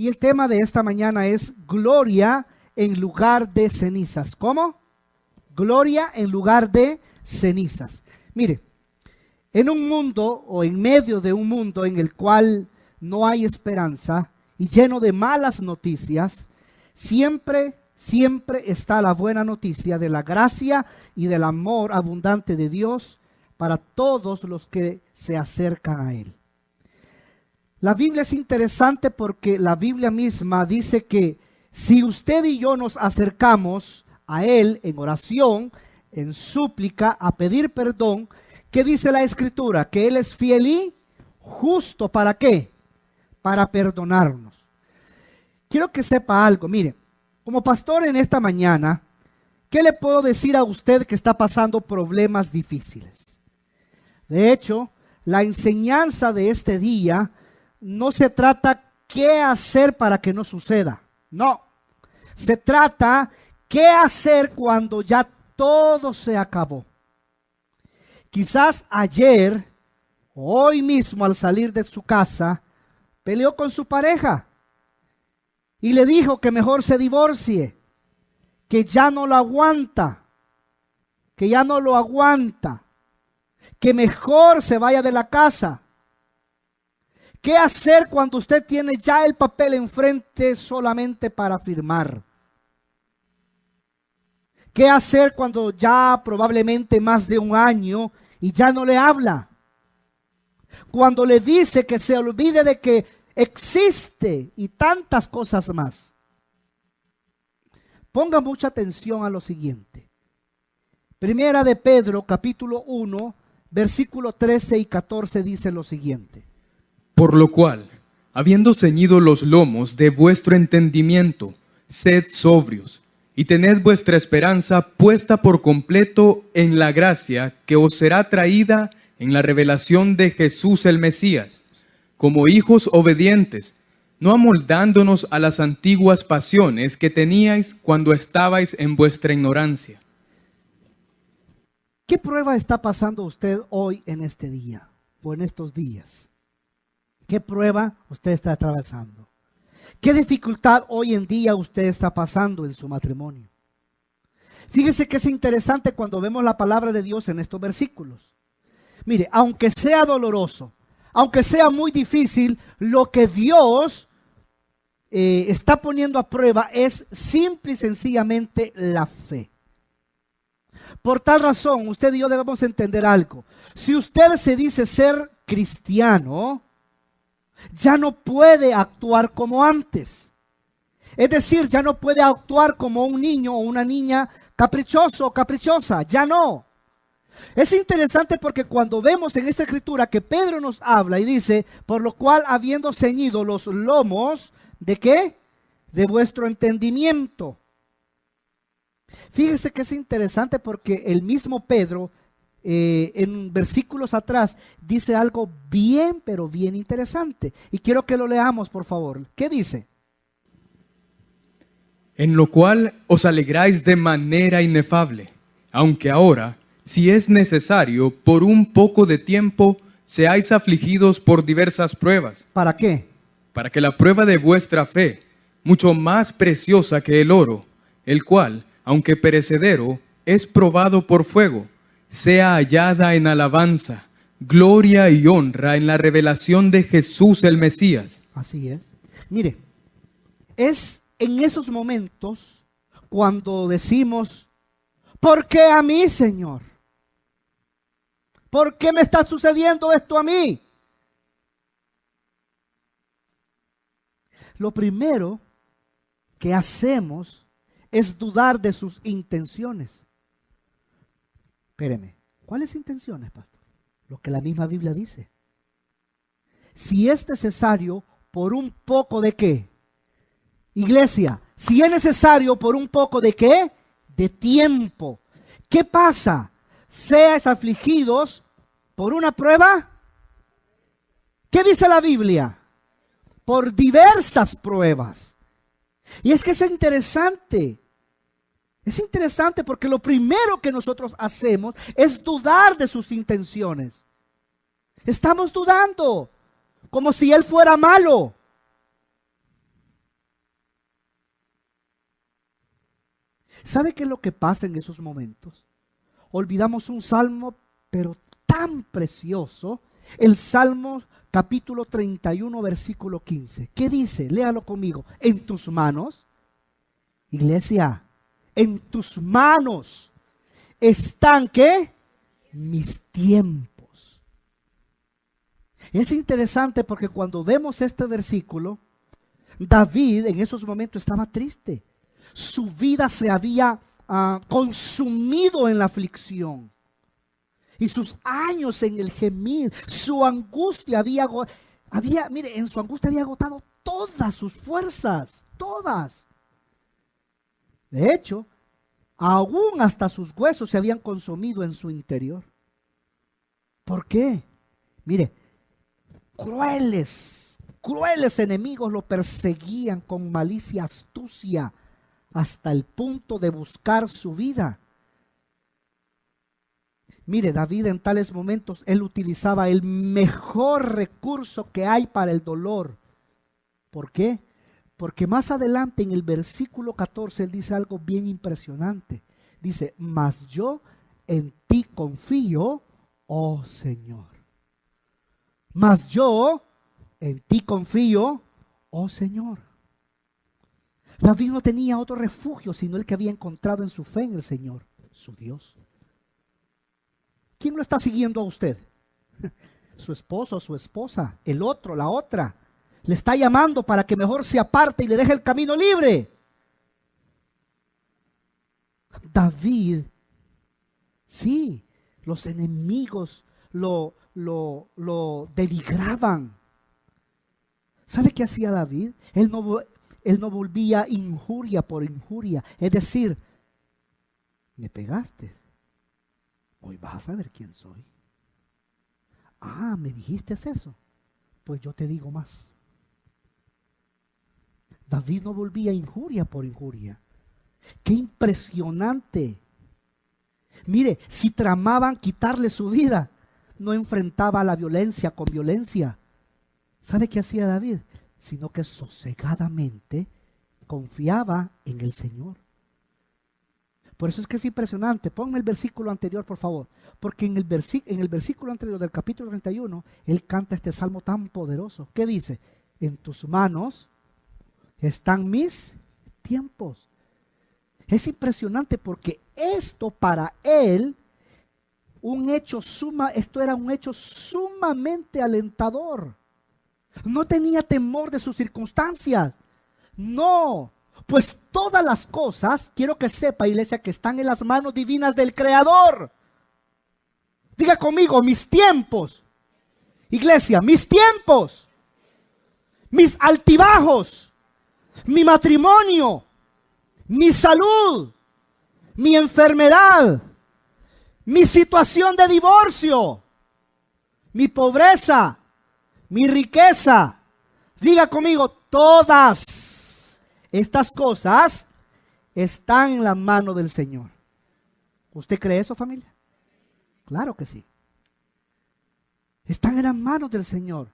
Y el tema de esta mañana es gloria en lugar de cenizas. ¿Cómo? Gloria en lugar de cenizas. Mire, en un mundo o en medio de un mundo en el cual no hay esperanza y lleno de malas noticias, siempre está la buena noticia de la gracia y del amor abundante de Dios para todos los que se acercan a Él. La Biblia es interesante porque la Biblia misma dice que si usted y yo nos acercamos a Él en oración, en súplica, a pedir perdón, ¿qué dice la Escritura? Que Él es fiel y justo. ¿Para qué? Para perdonarnos. Quiero que sepa algo. Mire, como pastor en esta mañana, ¿qué le puedo decir a usted que está pasando problemas difíciles? De hecho, la enseñanza de este día no se trata qué hacer para que no suceda. No, se trata qué hacer cuando ya todo se acabó. Quizás ayer o hoy mismo al salir de su casa peleó con su pareja y le dijo que mejor se divorcie, que ya no lo aguanta, que ya no lo aguanta, que mejor se vaya de la casa. ¿Qué hacer cuando usted tiene ya el papel enfrente solamente para firmar? ¿Qué hacer cuando ya probablemente más de un año y ya no le habla? Cuando le dice que se olvide de que existe y tantas cosas más. Ponga mucha atención a lo siguiente. Primera de Pedro, capítulo 1, versículo 13 y 14 dice lo siguiente. Por lo cual, habiendo ceñido los lomos de vuestro entendimiento, sed sobrios, y tened vuestra esperanza puesta por completo en la gracia que os será traída en la revelación de Jesús el Mesías, como hijos obedientes, no amoldándonos a las antiguas pasiones que teníais cuando estabais en vuestra ignorancia. ¿Qué prueba está pasando usted hoy en este día o en estos días? ¿Qué prueba usted está atravesando? ¿Qué dificultad hoy en día usted está pasando en su matrimonio? Fíjese que es interesante cuando vemos la palabra de Dios en estos versículos. Mire, aunque sea doloroso, aunque sea muy difícil, lo que Dios está poniendo a prueba es simple y sencillamente la fe. Por tal razón, usted y yo debemos entender algo. Si usted se dice ser cristiano, ya no puede actuar como antes. Es decir, ya no puede actuar como un niño o una niña caprichoso o caprichosa. Ya no. Es interesante porque cuando vemos en esta escritura que Pedro nos habla y dice, por lo cual habiendo ceñido los lomos, ¿de qué? De vuestro entendimiento. Fíjese que es interesante porque el mismo Pedro en versículos atrás dice algo bien, pero bien interesante. Y quiero que lo leamos, por favor. ¿Qué dice? En lo cual os alegráis de manera inefable, aunque ahora, si es necesario, por un poco de tiempo, seáis afligidos por diversas pruebas. ¿Para qué? Para que la prueba de vuestra fe, mucho más preciosa que el oro, el cual, aunque perecedero, es probado por fuego, sea hallada en alabanza, gloria y honra en la revelación de Jesús el Mesías. Así es. Mire, es en esos momentos cuando decimos, ¿por qué a mí, Señor? ¿Por qué me está sucediendo esto a mí? Lo primero que hacemos es dudar de sus intenciones. Espéreme, ¿cuáles intenciones, pastor? Lo que la misma Biblia dice. Si es necesario por un poco de qué, iglesia, si es necesario por un poco de qué, de tiempo. ¿Qué pasa? Seáis afligidos por una prueba. ¿Qué dice la Biblia? Por diversas pruebas. Y es que es interesante. Es interesante porque lo primero que nosotros hacemos es dudar de sus intenciones. Estamos dudando, como si Él fuera malo. ¿Sabe qué es lo que pasa en esos momentos? Olvidamos un salmo, pero tan precioso, el Salmo capítulo 31, versículo 15. ¿Qué dice? Léalo conmigo. En tus manos, iglesia, en tus manos están, ¿qué? Mis tiempos. Es interesante porque cuando vemos este versículo, David en esos momentos estaba triste. Su vida se había consumido en la aflicción. Y sus años en el gemir, su angustia mire, en su angustia había agotado todas sus fuerzas, todas. De hecho, aún hasta sus huesos se habían consumido en su interior. ¿Por qué? Mire, crueles enemigos lo perseguían con malicia y astucia hasta el punto de buscar su vida. Mire, David en tales momentos, él utilizaba el mejor recurso que hay para el dolor. ¿Por qué? Porque más adelante en el versículo 14 él dice algo bien impresionante. Dice, mas yo en ti confío, oh Señor. Mas yo en ti confío, oh Señor. David no tenía otro refugio sino el que había encontrado en su fe en el Señor, su Dios. ¿Quién lo está siguiendo a usted? Su esposo, su esposa, el otro, la otra. Le está llamando para que mejor se aparte y le deje el camino libre. David, sí, los enemigos lo denigraban. ¿Sabe qué hacía David? Él no volvía injuria por injuria. Es decir, me pegaste. Hoy vas a saber quién soy. Ah, ¿me dijiste eso? Pues yo te digo más. David no volvía injuria por injuria. ¡Qué impresionante! Mire, si tramaban quitarle su vida, no enfrentaba la violencia con violencia. ¿Sabe qué hacía David? Sino que sosegadamente confiaba en el Señor. Por eso es que es impresionante. Ponme el versículo anterior, por favor. Porque en el versículo anterior del capítulo 31, él canta este salmo tan poderoso. ¿Qué dice? En tus manos están mis tiempos. Es impresionante porque esto para él, esto era un hecho sumamente alentador. No tenía temor de sus circunstancias. No. Pues todas las cosas, quiero que sepa, iglesia, que están en las manos divinas del Creador. Diga conmigo, mis tiempos. Iglesia, mis tiempos. Mis altibajos. Mi matrimonio. Mi salud. Mi enfermedad. Mi situación de divorcio. Mi pobreza. Mi riqueza. Diga conmigo, todas estas cosas están en la mano del Señor. ¿Usted cree eso, familia? Claro que sí. Están en las manos del Señor,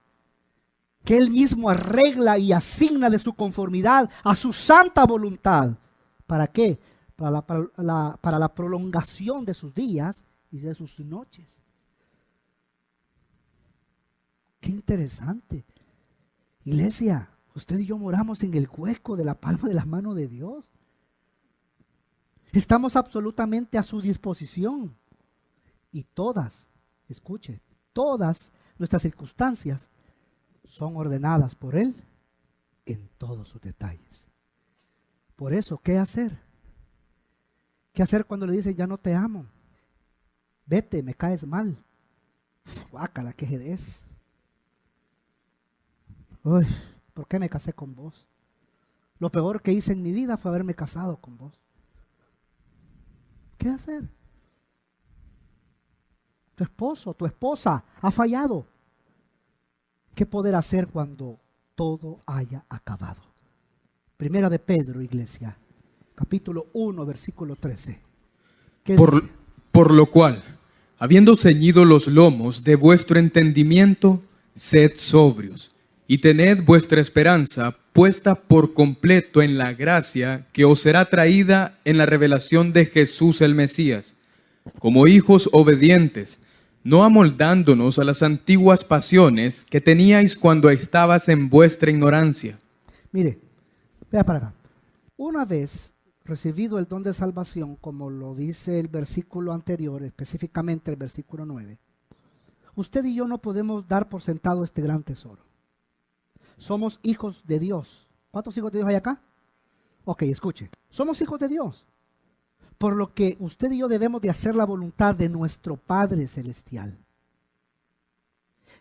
que Él mismo arregla y asigna de su conformidad a su santa voluntad. ¿Para qué? Para la prolongación de sus días y de sus noches. Qué interesante. Iglesia, usted y yo moramos en el hueco de la palma de la mano de Dios. Estamos absolutamente a su disposición. Y todas, escuche, todas nuestras circunstancias son ordenadas por Él en todos sus detalles. Por eso, ¿qué hacer? ¿Qué hacer cuando le dicen ya no te amo? Vete, me caes mal. Guácala, qué jedez. Uy, ¿por qué me casé con vos? Lo peor que hice en mi vida fue haberme casado con vos. ¿Qué hacer? Tu esposo, tu esposa ha fallado. ¿Qué poder hacer cuando todo haya acabado? Primera de Pedro, iglesia, capítulo 1, versículo 13. Por lo cual, habiendo ceñido los lomos de vuestro entendimiento, sed sobrios y tened vuestra esperanza puesta por completo en la gracia que os será traída en la revelación de Jesús el Mesías, como hijos obedientes, no amoldándonos a las antiguas pasiones que teníais cuando estabas en vuestra ignorancia. Mire, vea para acá. Una vez recibido el don de salvación, como lo dice el versículo anterior, específicamente el versículo 9, usted y yo no podemos dar por sentado este gran tesoro. Somos hijos de Dios. ¿Cuántos hijos de Dios hay acá? Ok, escuche. Somos hijos de Dios. Por lo que usted y yo debemos de hacer la voluntad de nuestro Padre Celestial.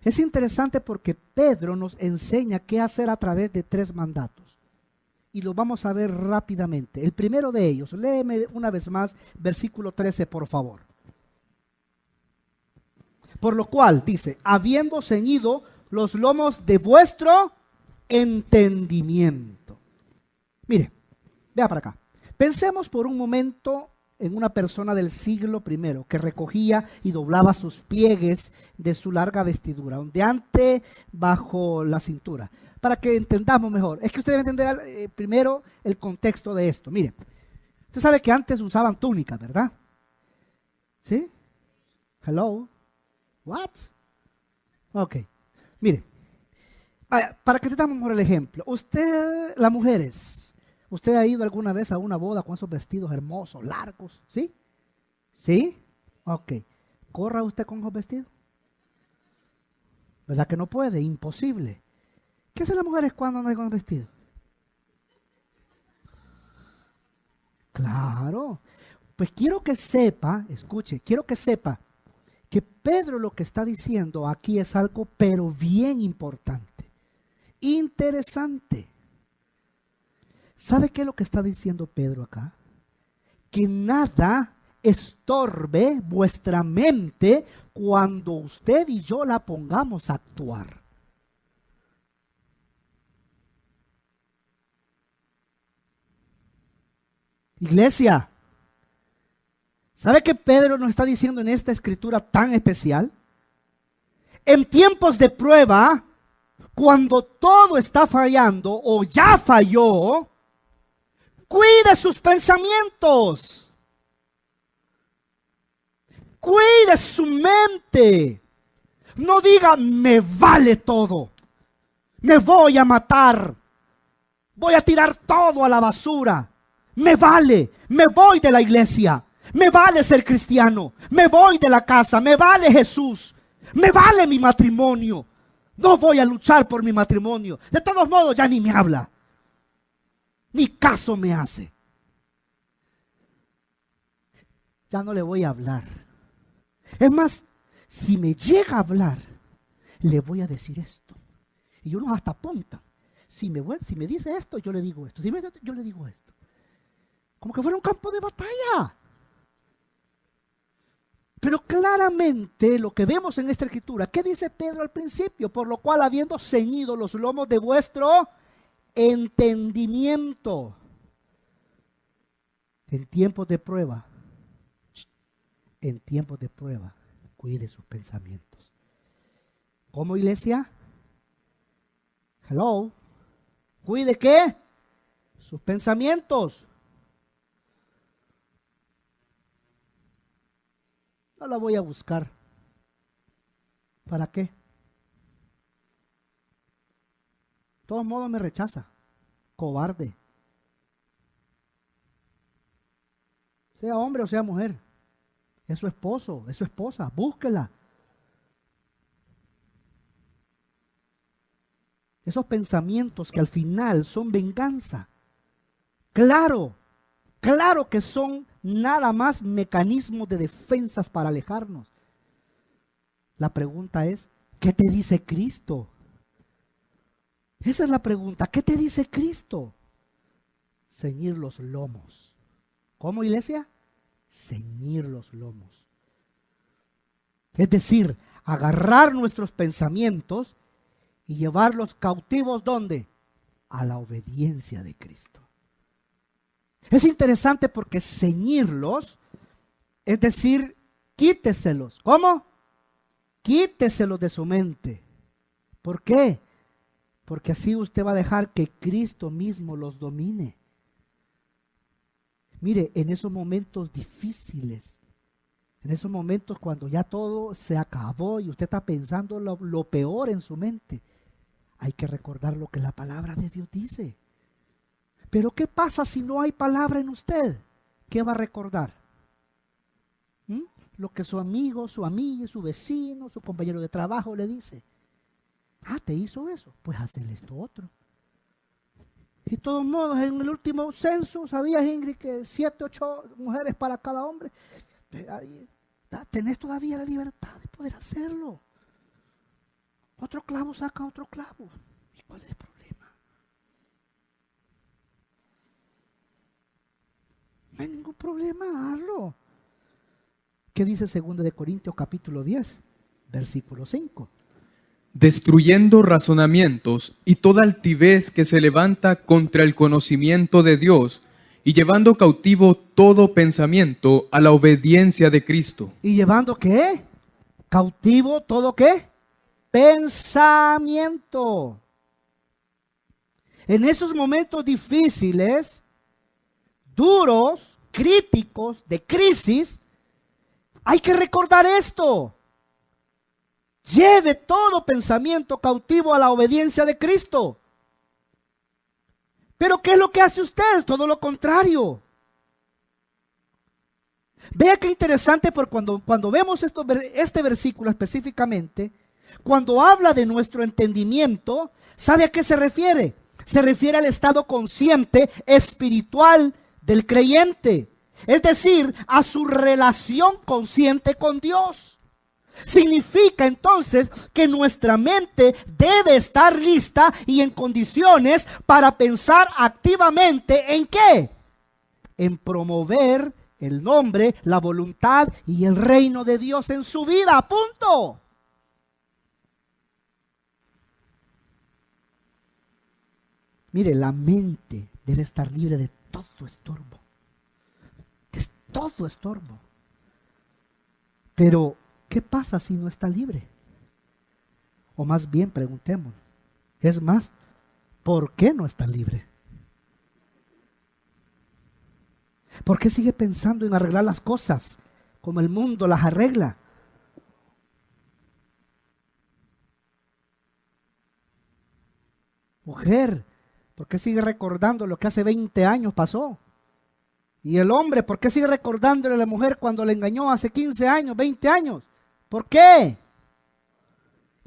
Es interesante porque Pedro nos enseña qué hacer a través de 3 mandatos. Y lo vamos a ver rápidamente. El primero de ellos, léeme una vez más, versículo 13, por favor. Por lo cual, dice, habiendo ceñido los lomos de vuestro entendimiento. Mire, vea para acá. Pensemos por un momento en una persona del siglo I que recogía y doblaba sus pliegues de su larga vestidura, ondeante bajo la cintura. Para que entendamos mejor, es que usted debe entender primero el contexto de esto. Mire, usted sabe que antes usaban túnicas, ¿verdad? ¿Sí? Hello. What? Ok. Mire, para que te damos mejor el ejemplo. Usted, las mujeres, ¿usted ha ido alguna vez a una boda con esos vestidos hermosos, largos? ¿Sí? ¿Sí? Ok. ¿Corra usted con esos vestidos? ¿Verdad que no puede? Imposible. ¿Qué hacen las mujeres cuando andan con vestido? Claro. Pues quiero que sepa, escuche, quiero que sepa que Pedro lo que está diciendo aquí es algo pero bien importante, interesante. ¿Sabe qué es lo que está diciendo Pedro acá? Que nada estorbe vuestra mente cuando usted y yo la pongamos a actuar. Iglesia, ¿sabe qué Pedro nos está diciendo en esta escritura tan especial? En tiempos de prueba, cuando todo está fallando o ya falló, cuide sus pensamientos. Cuide su mente. No diga, me vale todo. Me voy a matar. Voy a tirar todo a la basura. Me vale, me voy de la iglesia, me vale ser cristiano, me voy de la casa, me vale Jesús, me vale mi matrimonio. No voy a luchar por mi matrimonio. De todos modos ya ni me habla, ni caso me hace. Ya no le voy a hablar. Es más, si me llega a hablar, le voy a decir esto. Y unos hasta apuntan. Si me dice esto, yo le digo esto. Si me dice esto, yo le digo esto. Como que fuera un campo de batalla. Pero claramente lo que vemos en esta escritura, ¿qué dice Pedro al principio? Por lo cual, habiendo ceñido los lomos de vuestro entendimiento. En tiempos de prueba, cuide sus pensamientos. ¿Cómo, iglesia? Hello. ¿Cuide qué? Sus pensamientos. No la voy a buscar. ¿Para qué? De todos modos me rechaza. Cobarde. Sea hombre o sea mujer. Es su esposo, es su esposa. Búsquela. Esos pensamientos que al final son venganza. Claro que son nada más mecanismos de defensas para alejarnos. La pregunta es, ¿qué te dice Cristo? Esa es la pregunta, ¿qué te dice Cristo? Ceñir los lomos. ¿Cómo, iglesia? Ceñir los lomos. Es decir, agarrar nuestros pensamientos y llevarlos cautivos, ¿dónde? A la obediencia de Cristo. Es interesante porque ceñirlos, es decir, quíteselos. ¿Cómo? Quíteselos de su mente. ¿Por qué? Porque así usted va a dejar que Cristo mismo los domine. Mire, en esos momentos difíciles, en esos momentos cuando ya todo se acabó y usted está pensando lo peor en su mente, hay que recordar lo que la palabra de Dios dice. Pero ¿qué pasa si no hay palabra en usted? ¿Qué va a recordar? Lo que su amigo, su amiga, su vecino, su compañero de trabajo le dice. Ah, ¿te hizo eso? Pues hazle esto otro. Y de todos modos, en el último censo, ¿sabías, Ingrid, que 7, 8 mujeres para cada hombre? Tenés todavía la libertad de poder hacerlo. Otro clavo saca otro clavo. ¿Y cuál es el problema? No hay ningún problema, hazlo. ¿Qué dice 2 de Corintios capítulo 10, versículo 5? Destruyendo razonamientos y toda altivez que se levanta contra el conocimiento de Dios, y llevando cautivo todo pensamiento a la obediencia de Cristo. ¿Y llevando qué? Cautivo todo qué? Pensamiento. En esos momentos difíciles, duros, críticos, de crisis, hay que recordar esto. Lleve todo pensamiento cautivo a la obediencia de Cristo. Pero ¿qué es lo que hace usted? Todo lo contrario. Vea qué interesante, porque cuando vemos este versículo específicamente, cuando habla de nuestro entendimiento, ¿sabe a qué se refiere? Se refiere al estado consciente espiritual del creyente. Es decir, a su relación consciente con Dios. Significa entonces que nuestra mente debe estar lista y en condiciones para pensar activamente ¿en qué? En promover el nombre, la voluntad y el reino de Dios en su vida. ¡Punto! Mire, la mente debe estar libre de todo estorbo. De todo estorbo. Pero ¿qué pasa si no está libre? O más bien preguntemos, es más, ¿por qué no está libre? ¿Por qué sigue pensando en arreglar las cosas como el mundo las arregla? Mujer, ¿por qué sigue recordando lo que hace 20 años pasó? Y el hombre, ¿por qué sigue recordándole a la mujer cuando le engañó hace 15 años, 20 años? ¿Por qué?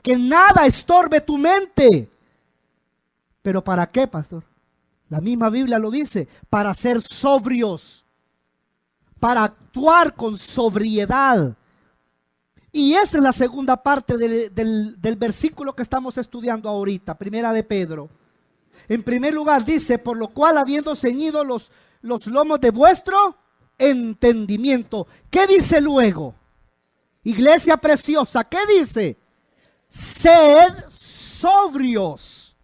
Que nada estorbe tu mente. ¿Pero para qué, pastor? La misma Biblia lo dice, para ser sobrios, para actuar con sobriedad. Y esa es la segunda parte del versículo que estamos estudiando ahorita, primera de Pedro. En primer lugar dice, por lo cual habiendo ceñido los lomos de vuestro entendimiento. ¿Qué dice luego? Iglesia preciosa, ¿qué dice? Sed sobrios.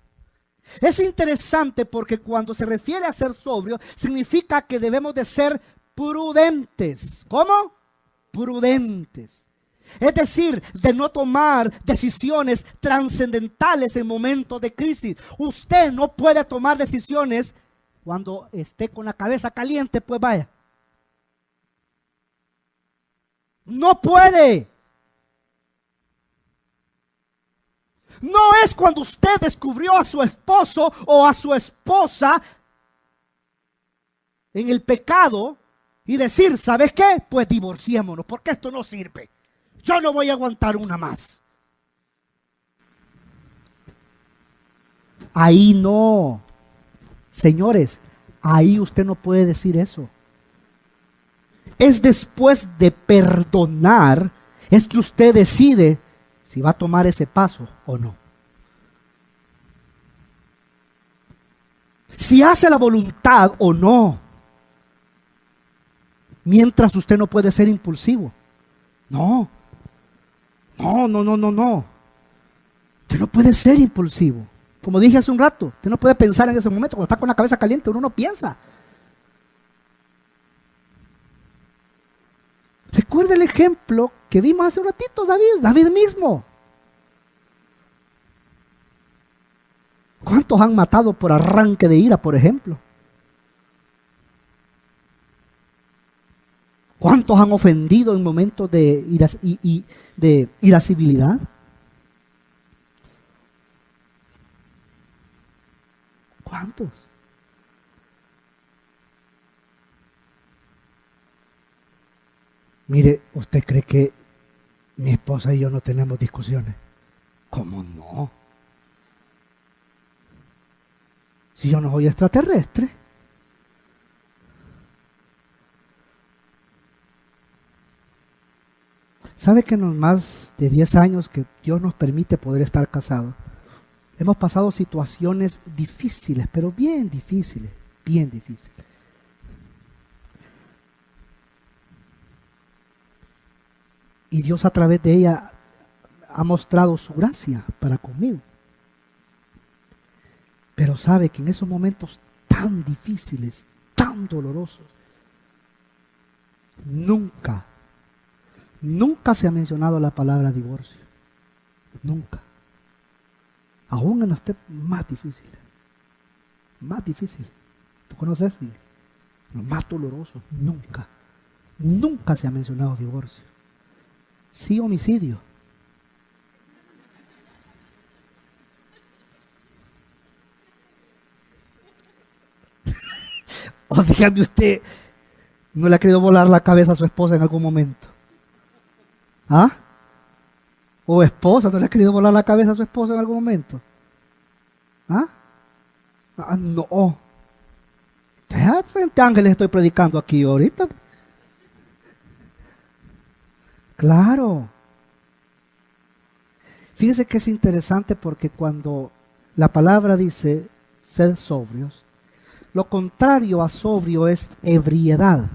Es interesante porque cuando se refiere a ser sobrio, significa que debemos de ser prudentes. ¿Cómo? Prudentes. Es decir, de no tomar decisiones trascendentales en momentos de crisis. Usted no puede tomar decisiones cuando esté con la cabeza caliente, pues vaya. No puede. No es cuando usted descubrió a su esposo o a su esposa en el pecado y decir, ¿sabes qué? Pues divorciémonos porque esto no sirve. Yo no voy a aguantar una más. Ahí no. Señores, ahí usted no puede decir eso. Es después de perdonar, es que usted decide si va a tomar ese paso o no. Si hace la voluntad o no. Mientras usted no puede ser impulsivo. No. No. Usted no puede ser impulsivo. Como dije hace un rato, usted no puede pensar en ese momento. Cuando está con la cabeza caliente, uno no piensa. Recuerda el ejemplo que vimos hace un ratito, David mismo. ¿Cuántos han matado por arranque de ira, por ejemplo? ¿Cuántos han ofendido en momentos de de irascibilidad? ¿Cuántos? Mire, ¿usted cree que mi esposa y yo no tenemos discusiones? ¿Cómo no? Si yo no soy extraterrestre. ¿Sabe que en los más de 10 años que Dios nos permite poder estar casados, hemos pasado situaciones difíciles, pero bien difíciles, bien difíciles? Y Dios a través de ella ha mostrado su gracia para conmigo. Pero sabe que en esos momentos tan difíciles, tan dolorosos, nunca se ha mencionado la palabra divorcio. Nunca. Aún en los tiempos más difíciles. Más difíciles. ¿Tú conoces? Los más dolorosos. Nunca. Nunca se ha mencionado divorcio. Sí, homicidio. O dígame usted, ¿no le ha querido volar la cabeza a su esposa en algún momento? ¿Ah? ¿O esposa, no le ha querido volar la cabeza a su esposa en algún momento? ¿Ah? Ah, no. Frente a ángeles estoy predicando aquí ahorita. Claro. Fíjese que es interesante porque cuando la palabra dice sed sobrios, lo contrario a sobrio es ebriedad.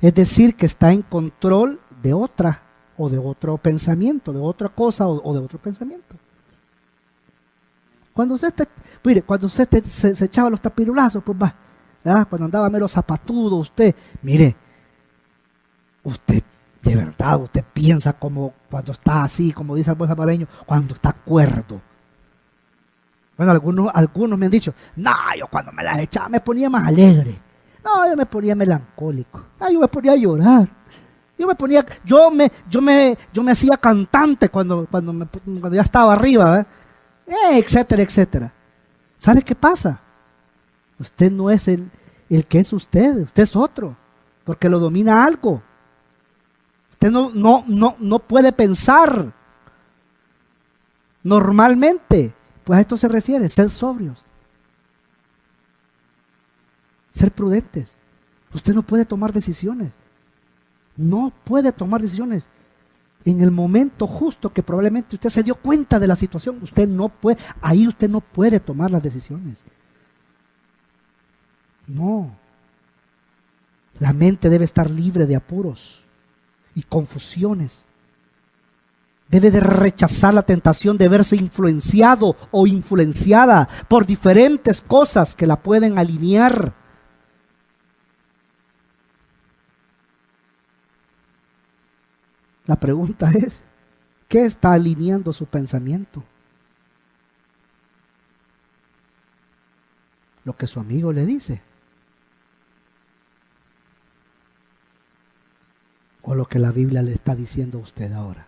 Es decir, que está en control de otra o de otro pensamiento, de otra cosa o de otro pensamiento. Cuando usted, se echaba los tapirulazos, pues va, ¿verdad? Cuando andaba mero zapatudo, usted de verdad, usted piensa como cuando está así, como dice el buen salvadoreño, cuando está cuerdo. Bueno, algunos me han dicho, no, yo cuando me las echaba me ponía más alegre. No, yo me ponía melancólico. Yo me ponía a llorar. Yo me hacía cantante cuando ya estaba arriba, etcétera, etcétera. ¿Sabe qué pasa? Usted no es el que es usted es otro, porque lo domina algo. Usted no puede pensar normalmente. Pues a esto se refiere, ser sobrios, ser prudentes. Usted no puede tomar decisiones. No puede tomar decisiones en el momento justo que probablemente usted se dio cuenta de la situación. Ahí usted no puede tomar las decisiones. No. La mente debe estar libre de apuros y confusiones. Debe de rechazar la tentación de verse influenciado o influenciada por diferentes cosas que la pueden alinear. La pregunta es, ¿qué está alineando su pensamiento? Lo que su amigo le dice, o lo que la Biblia le está diciendo a usted ahora.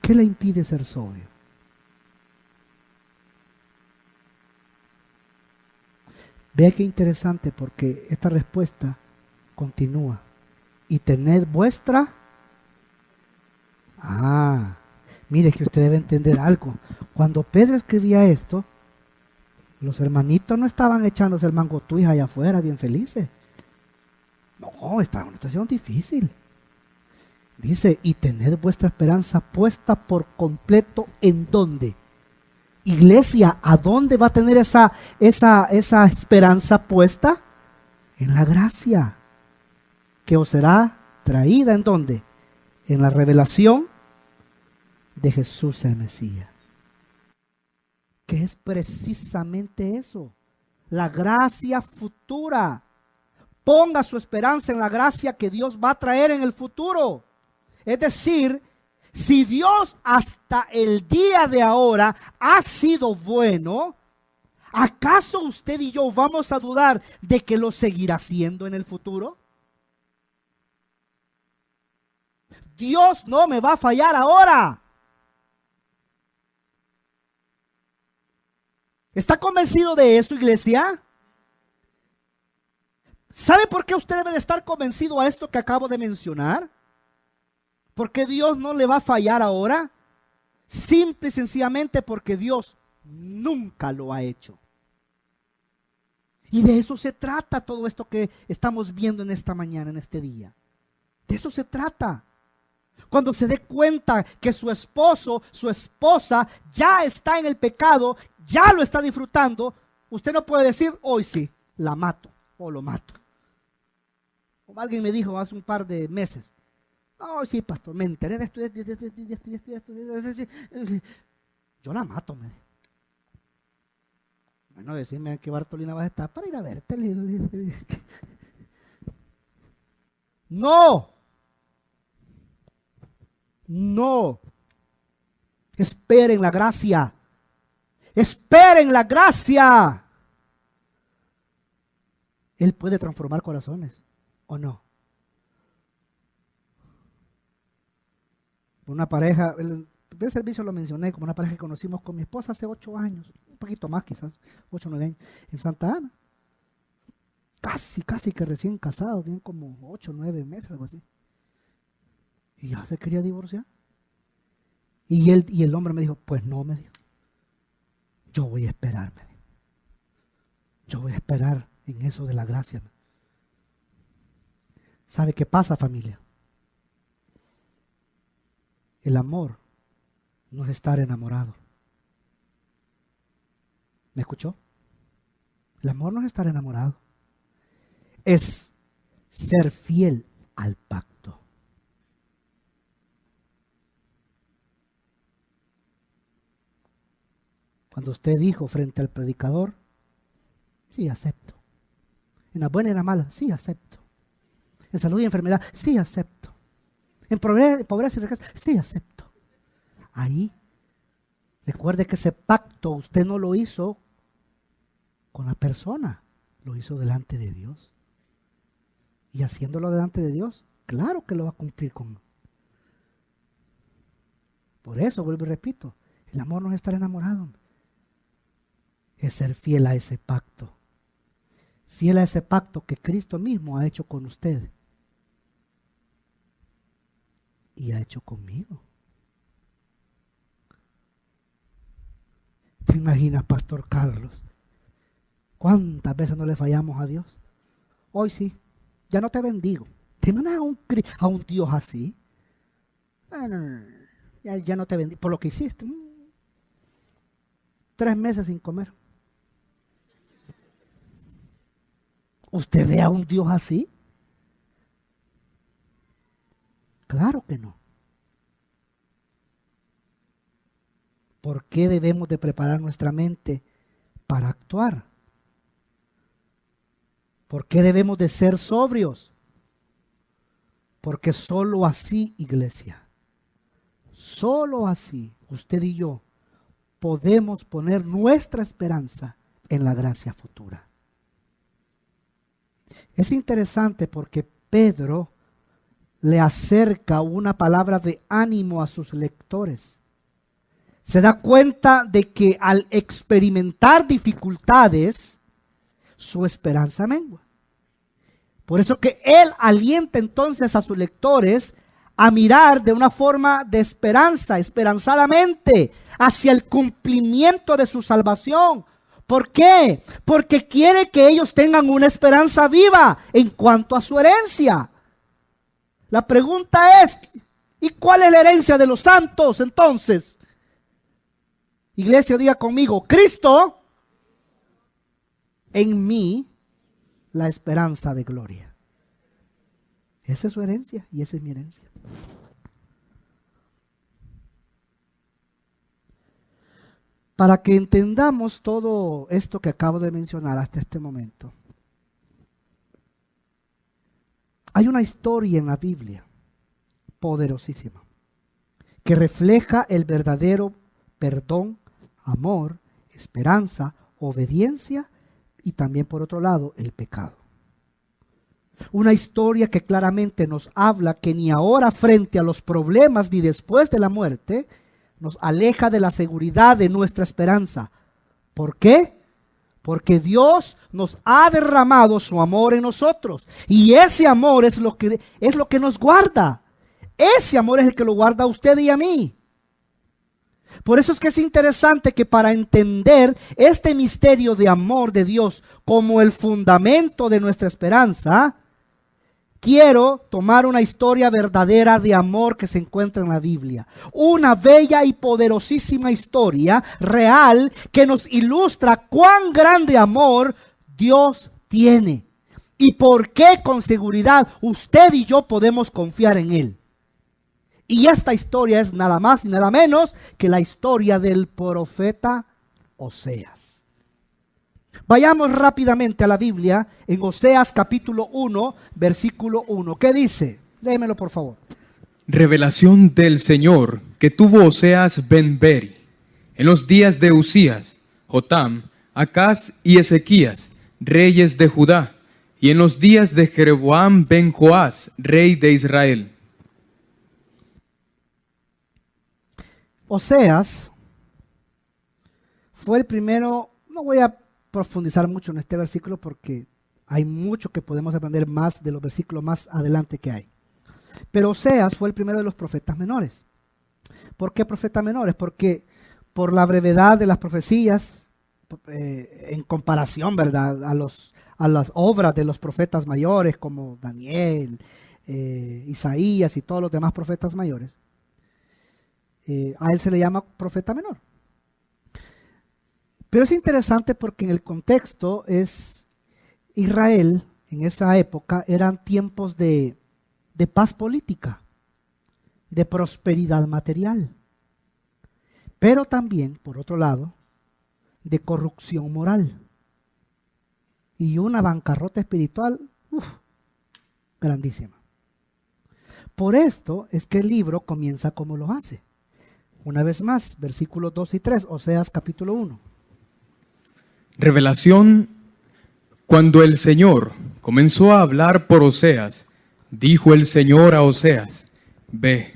¿Qué le impide ser sobrio? Vea qué interesante, porque esta respuesta continúa. Y tened vuestra... mire que usted debe entender algo. Cuando Pedro escribía esto, los hermanitos no estaban echándose el mango tuija allá afuera bien felices. No, estaban en una situación difícil. Dice, y tened vuestra esperanza puesta por completo ¿en dónde? Iglesia, ¿a dónde va a tener esa esperanza puesta? En la gracia que os será traída ¿en dónde? En la revelación de Jesús el Mesías. Que es precisamente eso, la gracia futura. Ponga su esperanza en la gracia que Dios va a traer en el futuro. Es decir, Si Dios hasta el día de ahora ha sido bueno, ¿acaso usted y yo vamos a dudar de que lo seguirá siendo en el futuro? Dios no me va a fallar ahora. ¿Está convencido de eso, iglesia? ¿Sabe por qué usted debe de estar convencido a esto que acabo de mencionar? ¿Por qué Dios no le va a fallar ahora? Simple y sencillamente porque Dios nunca lo ha hecho. Y de eso se trata todo esto que estamos viendo en esta mañana, en este día. De eso se trata. Cuando se dé cuenta que su esposo, su esposa ya está en el pecado, ya lo está disfrutando, usted no puede decir, hoy sí, la mato o lo mato. Como alguien me dijo hace un par de meses, no, sí, pastor, me enteré de esto, yo la mato, me dijo. Bueno, decirme a qué Bartolina vas a estar para ir a verte. No. No. Esperen la gracia. Esperen la gracia. Él puede transformar corazones, ¿o no? Una pareja, el primer servicio lo mencioné, como una pareja que conocimos con mi esposa hace 8 años, un poquito más quizás, 8 o 9 años, en Santa Ana. Casi que recién casados, tienen como 8 o 9 meses, algo así. Y ya se quería divorciar. Y el hombre me dijo, pues no, me dijo. Yo voy a esperar, me dijo. Yo voy a esperar en eso de la gracia. ¿Sabe qué pasa, familia? El amor no es estar enamorado. ¿Me escuchó? El amor no es estar enamorado. Es ser fiel al pacto. Cuando usted dijo frente al predicador, sí, acepto. En la buena y en la mala, sí, acepto. En salud y enfermedad, sí, acepto. En pobreza y riqueza, sí, acepto. Ahí, recuerde que ese pacto usted no lo hizo con la persona, lo hizo delante de Dios. Y haciéndolo delante de Dios, claro que lo va a cumplir con. Por eso, vuelvo y repito, el amor no es estar enamorado, es ser fiel a ese pacto. Fiel a ese pacto que Cristo mismo ha hecho con usted y ha hecho conmigo. ¿Te imaginas, Pastor Carlos? ¿Cuántas veces no le fallamos a Dios? Hoy sí, ya no te bendigo. ¿Te imaginas a un Dios así? No. Ya no te bendigo por lo que hiciste. 3 meses sin comer. ¿Usted ve a un Dios así? Claro que no. ¿Por qué debemos de preparar nuestra mente para actuar? ¿Por qué debemos de ser sobrios? Porque solo así, iglesia, solo así, usted y yo, podemos poner nuestra esperanza en la gracia futura. Es interesante porque Pedro le acerca una palabra de ánimo a sus lectores. Se da cuenta de que al experimentar dificultades, su esperanza mengua. Por eso que él alienta entonces a sus lectores a mirar de una forma de esperanza, esperanzadamente, hacia el cumplimiento de su salvación. ¿Por qué? Porque quiere que ellos tengan una esperanza viva en cuanto a su herencia. La pregunta es, ¿y cuál es la herencia de los santos entonces? Iglesia, diga conmigo, Cristo en mí, la esperanza de gloria. Esa es su herencia y esa es mi herencia. Para que entendamos todo esto que acabo de mencionar hasta este momento, hay una historia en la Biblia poderosísima que refleja el verdadero perdón, amor, esperanza, obediencia y también por otro lado el pecado. Una historia que claramente nos habla que ni ahora frente a los problemas ni después de la muerte nos aleja de la seguridad de nuestra esperanza. ¿Por qué? Porque Dios nos ha derramado su amor en nosotros y ese amor es lo que nos guarda. Ese amor es el que lo guarda a usted y a mí. Por eso es que es interesante que para entender este misterio de amor de Dios como el fundamento de nuestra esperanza, quiero tomar una historia verdadera de amor que se encuentra en la Biblia. Una bella y poderosísima historia real que nos ilustra cuán grande amor Dios tiene y por qué con seguridad usted y yo podemos confiar en Él. Y esta historia es nada más y nada menos que la historia del profeta Oseas. Vayamos rápidamente a la Biblia en Oseas capítulo 1, versículo 1. ¿Qué dice? Léemelo por favor. Revelación del Señor que tuvo Oseas ben Beri en los días de Usías, Jotam, Acaz y Ezequías, reyes de Judá, y en los días de Jeroboam ben Joás, rey de Israel. Oseas fue el primero. No voy a profundizar mucho en este versículo porque hay mucho que podemos aprender más de los versículos más adelante que hay. Pero Oseas fue el primero de los profetas menores. ¿Por qué profetas menores? Porque por la brevedad de las profecías, en comparación, ¿verdad?, a las obras de los profetas mayores como Daniel, Isaías y todos los demás profetas mayores, a él se le llama profeta menor. Pero es interesante porque en el contexto es Israel, en esa época, eran tiempos de paz política, de prosperidad material, pero también, por otro lado, de corrupción moral y una bancarrota espiritual grandísima. Por esto es que el libro comienza como lo hace. Una vez más, versículos 2 y 3, Oseas capítulo 1. Revelación. Cuando el Señor comenzó a hablar por Oseas, dijo el Señor a Oseas: Ve,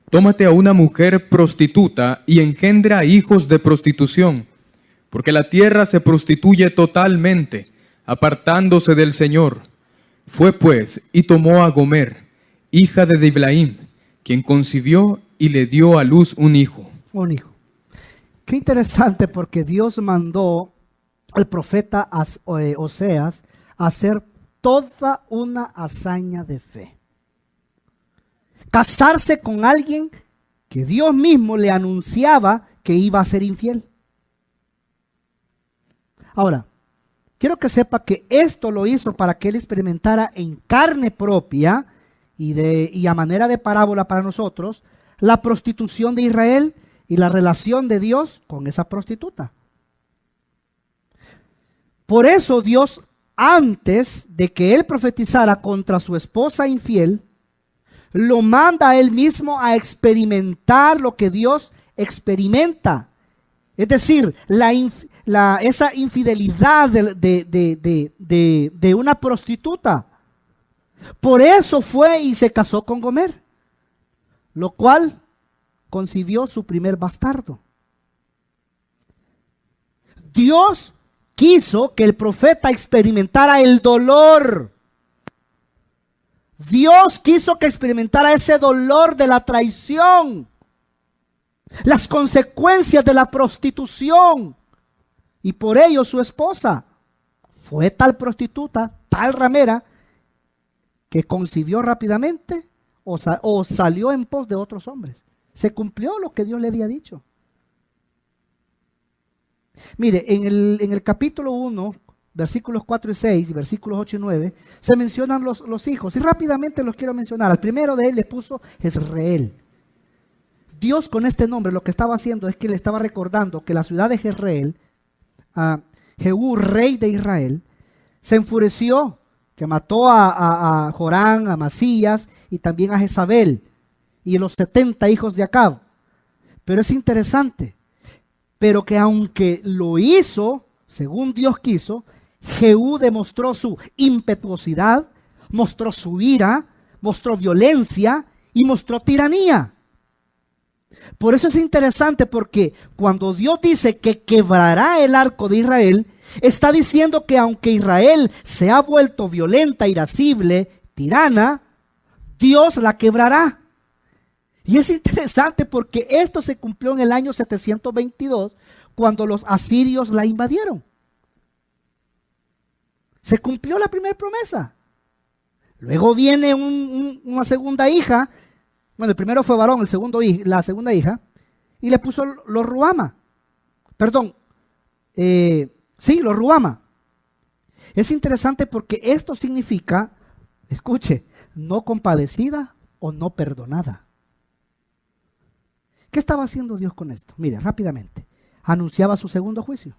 tómate a una mujer prostituta y engendra hijos de prostitución, porque la tierra se prostituye totalmente, apartándose del Señor. Fue pues y tomó a Gomer, hija de Diblaim, quien concibió y le dio a luz un hijo. Un hijo. Qué interesante, porque Dios mandó al profeta Oseas a hacer toda una hazaña de fe. Casarse con alguien que Dios mismo le anunciaba que iba a ser infiel. Ahora, quiero que sepa que esto lo hizo para que él experimentara en carne propia y a manera de parábola para nosotros la prostitución de Israel y la relación de Dios con esa prostituta. Por eso Dios, antes de que él profetizara contra su esposa infiel, lo manda a él mismo a experimentar lo que Dios experimenta. Es decir, esa infidelidad de una prostituta. Por eso fue y se casó con Gomer, lo cual concibió su primer bastardo. Dios quiso que el profeta experimentara el dolor. Dios quiso que experimentara ese dolor de la traición, las consecuencias de la prostitución. Y por ello su esposa fue tal prostituta, tal ramera, que concibió rápidamente o salió en pos de otros hombres. Se cumplió lo que Dios le había dicho. Mire, en el capítulo 1, versículos 4 y 6 y versículos 8 y 9, se mencionan los hijos. Y rápidamente los quiero mencionar. Al primero de él le puso Jezreel. Dios, con este nombre, lo que estaba haciendo es que le estaba recordando que la ciudad de Jezreel, Jehú, rey de Israel, se enfureció, que mató a Joram, a Amasías y también a Jezabel y los 70 hijos de Acab. Pero es interesante. Pero que aunque lo hizo, según Dios quiso, Jehú demostró su impetuosidad, mostró su ira, mostró violencia y mostró tiranía. Por eso es interesante, porque cuando Dios dice que quebrará el arco de Israel, está diciendo que aunque Israel se ha vuelto violenta, irascible, tirana, Dios la quebrará. Y es interesante porque esto se cumplió en el año 722, cuando los asirios la invadieron. Se cumplió la primera promesa. Luego viene una segunda hija. Bueno, el primero fue varón, la segunda hija. Y le puso los Ruama. Perdón. Sí, los Ruama. Es interesante porque esto significa, escuche, no compadecida o no perdonada. ¿Qué estaba haciendo Dios con esto? Mire, rápidamente. Anunciaba su segundo juicio.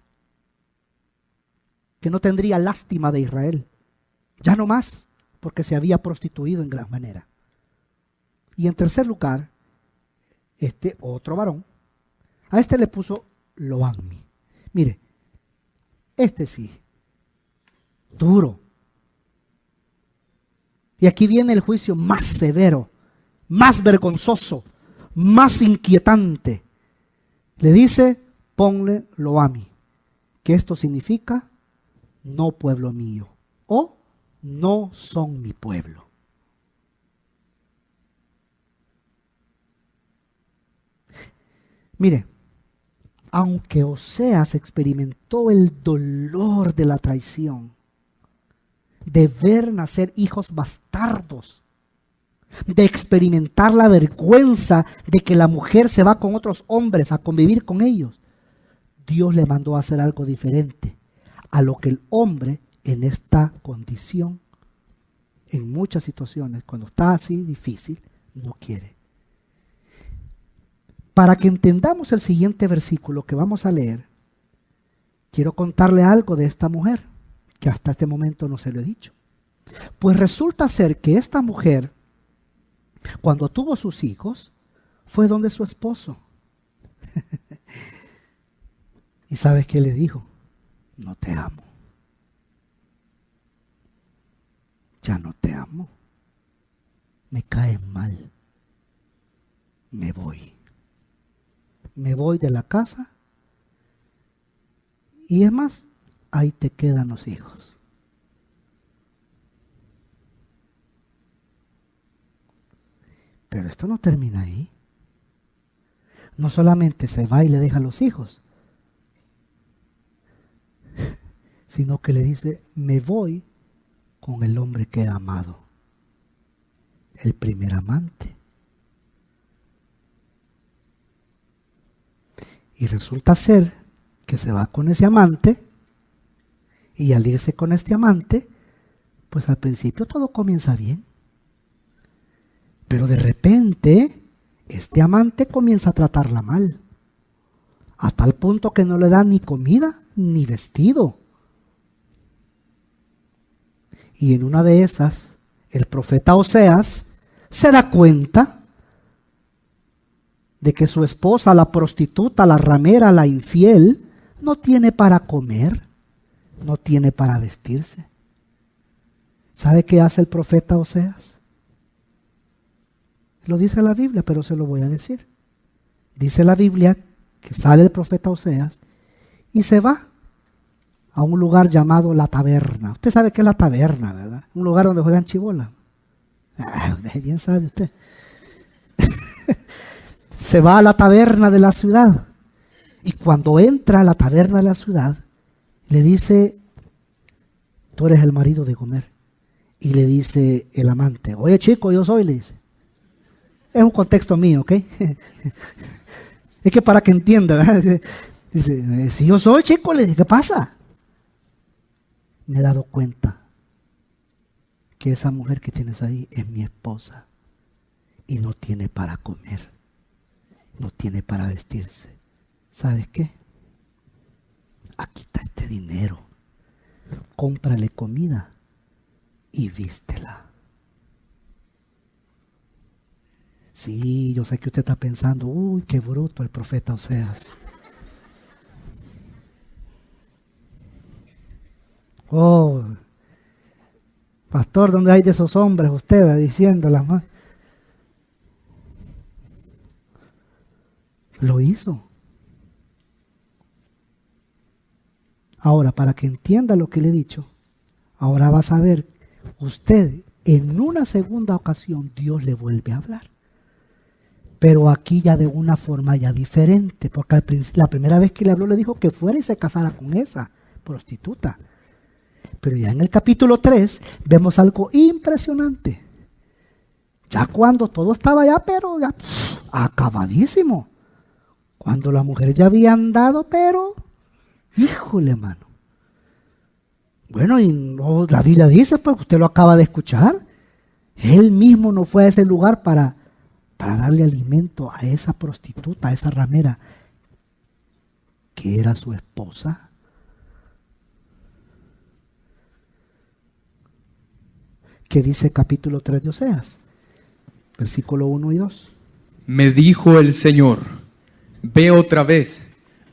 Que no tendría lástima de Israel. Ya no más, porque se había prostituido en gran manera. Y en tercer lugar, este otro varón, a este le puso Lo-Ammi. Mire, este sí, duro. Y aquí viene el juicio más severo, más vergonzoso, más inquietante. Le dice, ponle Lo-Ammi, que esto significa no pueblo mío, o no son mi pueblo. Mire, aunque Oseas experimentó el dolor de la traición, de ver nacer hijos bastardos, de experimentar la vergüenza de que la mujer se va con otros hombres a convivir con ellos, Dios le mandó a hacer algo diferente a lo que el hombre en esta condición, en muchas situaciones, cuando está así difícil, no quiere. Para que entendamos el siguiente versículo que vamos a leer, quiero contarle algo de esta mujer, que hasta este momento no se lo he dicho. Pues resulta ser que esta mujer, cuando tuvo sus hijos, fue donde su esposo. ¿Y sabes qué le dijo? No te amo. Ya no te amo. Me caes mal. Me voy. Me voy de la casa. Y es más, ahí te quedan los hijos. Pero esto no termina ahí. No solamente se va y le deja los hijos, sino que le dice, me voy con el hombre que he amado, el primer amante. Y resulta ser que se va con ese amante, y al irse con este amante, pues al principio todo comienza bien. Pero de repente, este amante comienza a tratarla mal, a tal punto que no le da ni comida ni vestido. Y en una de esas, el profeta Oseas se da cuenta de que su esposa, la prostituta, la ramera, la infiel, no tiene para comer, no tiene para vestirse. ¿Sabe qué hace el profeta Oseas? Lo dice la Biblia, pero se lo voy a decir. Dice la Biblia que sale el profeta Oseas y se va a un lugar llamado La Taberna. Usted sabe qué es La Taberna, ¿verdad? Un lugar donde juegan chibola. Bien sabe usted. Se va a la taberna de la ciudad. Y cuando entra a la taberna de la ciudad, le dice, tú eres el marido de Gomer. Y le dice el amante, oye chico, yo soy, le dice. Es un contexto mío, ¿ok? Es que para que entienda, ¿verdad? Dice, si yo soy chico, le dice, ¿qué pasa? Me he dado cuenta que esa mujer que tienes ahí es mi esposa y no tiene para comer, no tiene para vestirse. ¿Sabes qué? Aquí está este dinero, cómprale comida y vístela. Sí, yo sé que usted está pensando, uy, qué bruto el profeta Oseas. Oh, pastor, ¿dónde hay de esos hombres? Usted va diciendo la más. Lo hizo. Ahora, para que entienda lo que le he dicho, ahora va a saber usted, en una segunda ocasión, Dios le vuelve a hablar. Pero aquí ya de una forma ya diferente, porque la primera vez que le habló le dijo que fuera y se casara con esa prostituta. Pero ya en el capítulo 3 vemos algo impresionante. Ya cuando todo estaba ya, pero ya acabadísimo. Cuando las mujeres ya habían dado, pero, híjole, hermano. Bueno, y no, la Biblia dice, pues usted lo acaba de escuchar. Él mismo no fue a ese lugar para darle alimento a esa prostituta, a esa ramera, que era su esposa. ¿Qué dice capítulo 3 de Oseas? Versículo 1 y 2. Me dijo el Señor, ve otra vez,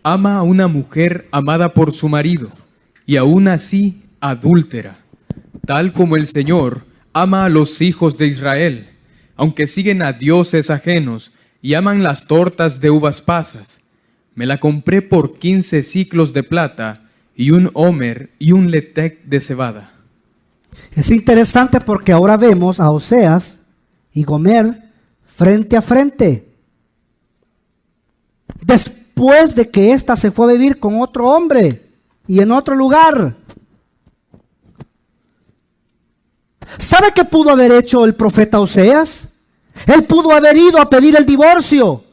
ama a una mujer amada por su marido, y aún así adúltera, tal como el Señor ama a los hijos de Israel, aunque siguen a dioses ajenos y aman las tortas de uvas pasas. Me la compré por 15 siclos de plata y un homer y un letec de cebada. Es interesante porque ahora vemos a Oseas y Gomer frente a frente. Después de que ésta se fue a vivir con otro hombre y en otro lugar. ¿Sabe qué pudo haber hecho el profeta Oseas? Él pudo haber ido a pedir el divorcio.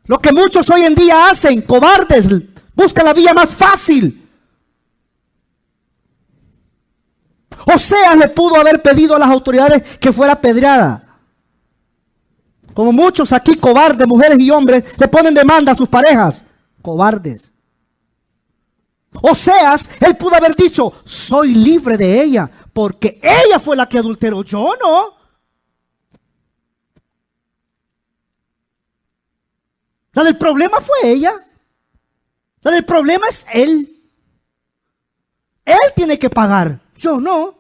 Lo que muchos hoy en día hacen, cobardes, buscan la vía más fácil. Oseas le pudo haber pedido a las autoridades que fuera apedreada. Como muchos aquí cobardes, mujeres y hombres, le ponen demanda a sus parejas. Cobardes. Oseas, él pudo haber dicho, soy libre de ella, porque ella fue la que adulteró, yo no. La del problema fue ella. La del problema es él. Él tiene que pagar, yo no.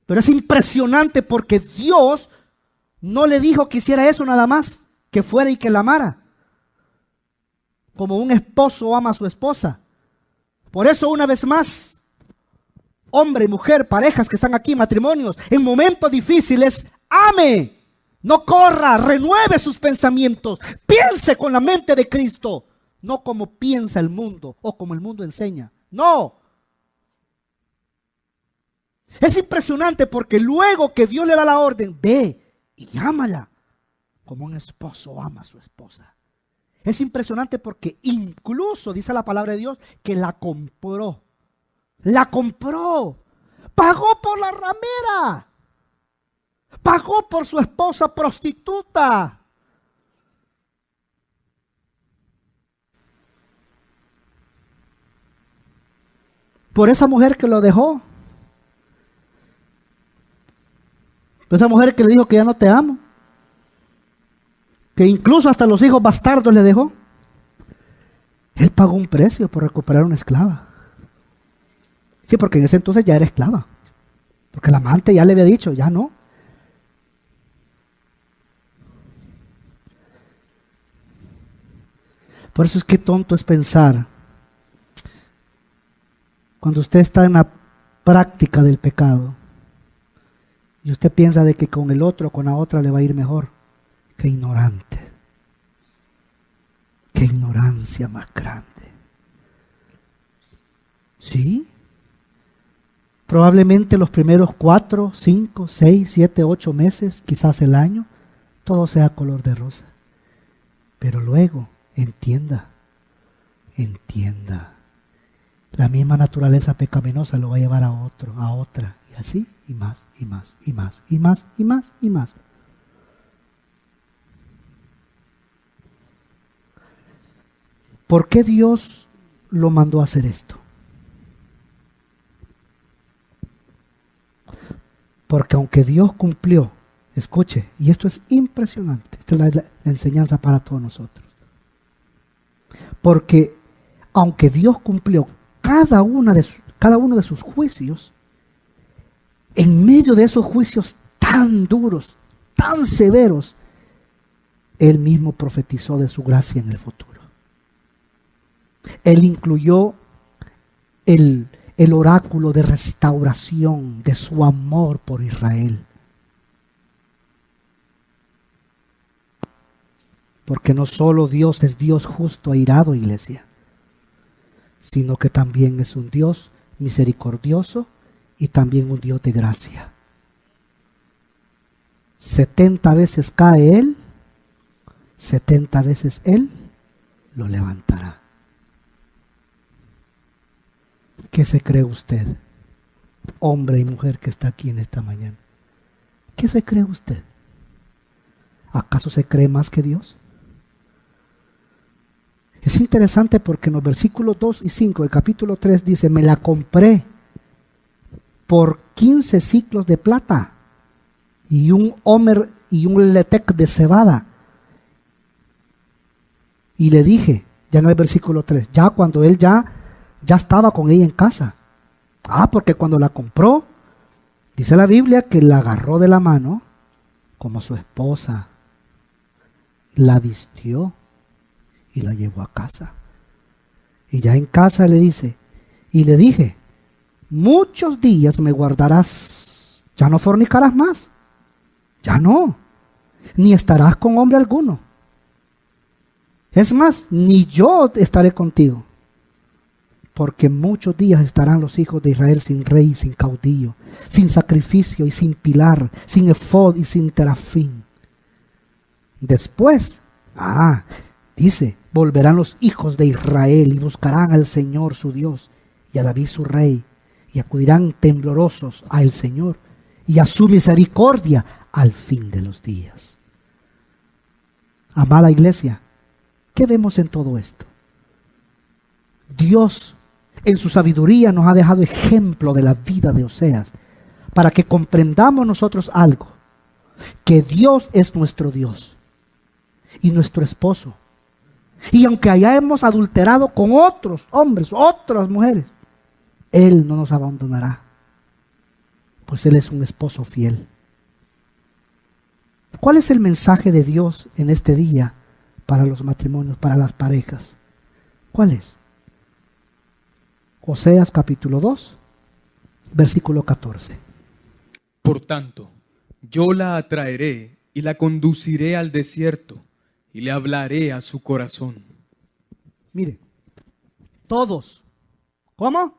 Pero es impresionante porque Dios no le dijo que hiciera eso nada más, que fuera y que la amara. Como un esposo ama a su esposa. Por eso, una vez más, hombre y mujer, parejas que están aquí, matrimonios, en momentos difíciles, ame. No corra, renueve sus pensamientos. Piense con la mente de Cristo. No como piensa el mundo o como el mundo enseña. No. Es impresionante porque luego que Dios le da la orden, ve y ámala como un esposo ama a su esposa. Es impresionante porque incluso dice la palabra de Dios que la compró. La compró. Pagó por la ramera. Pagó por su esposa prostituta. Por esa mujer que lo dejó. Por esa mujer que le dijo que ya no te amo. Que incluso hasta los hijos bastardos le dejó. Él pagó un precio por recuperar una esclava. Sí, porque en ese entonces ya era esclava. Porque el amante ya le había dicho, ya no. Por eso es que tonto es pensar, cuando usted está en la práctica del pecado, y usted piensa de que con el otro o con la otra le va a ir mejor. Qué ignorante. Qué ignorancia más grande. ¿Sí? Probablemente los primeros 4, 5, 6, 7, 8 meses, quizás el año, todo sea color de rosa. Pero luego, entienda, la misma naturaleza pecaminosa lo va a llevar a otro, a otra, y así, y más, y más, y más, y más, y más, y más. ¿Por qué Dios lo mandó a hacer esto? Porque aunque Dios cumplió, escuche, y esto es impresionante, esta es la enseñanza para todos nosotros. Porque aunque Dios cumplió cada uno de sus juicios, en medio de esos juicios tan duros, tan severos, Él mismo profetizó de su gracia en el futuro. Él incluyó el oráculo de restauración de su amor por Israel. Porque no solo Dios es Dios justo e irado, iglesia, sino que también es un Dios misericordioso y también un Dios de gracia. 70 veces cae Él, 70 veces Él lo levantará. ¿Qué se cree usted, hombre y mujer que está aquí en esta mañana? ¿Qué se cree usted? ¿Acaso se cree más que Dios? Es interesante porque en los versículos 2 y 5 del capítulo 3 dice: me la compré por 15 siclos de plata y un homer y un letec de cebada. Y le dije, ya no es versículo 3, ya cuando él ya estaba con ella en casa. Porque cuando la compró, dice la Biblia que la agarró de la mano como su esposa, la vistió y la llevó a casa. Y ya en casa le dice, y le dije: muchos días me guardarás, ya no fornicarás más, ya no, ni estarás con hombre alguno. Es más, ni yo estaré contigo, porque muchos días estarán los hijos de Israel sin rey y sin caudillo, sin sacrificio y sin pilar, sin efod y sin terafín. Después, dice, volverán los hijos de Israel y buscarán al Señor su Dios y a David su rey, y acudirán temblorosos al Señor y a su misericordia al fin de los días. Amada iglesia, ¿qué vemos en todo esto? Dios en su sabiduría nos ha dejado ejemplo de la vida de Oseas para que comprendamos nosotros algo: que Dios es nuestro Dios y nuestro esposo. Y aunque hayamos adulterado con otros hombres, otras mujeres, Él no nos abandonará, pues Él es un esposo fiel. ¿Cuál es el mensaje de Dios en este día para los matrimonios, para las parejas? ¿Cuál es? Oseas capítulo 2, versículo 14. Por tanto, yo la atraeré y la conduciré al desierto y le hablaré a su corazón. Mire, todos. ¿Cómo?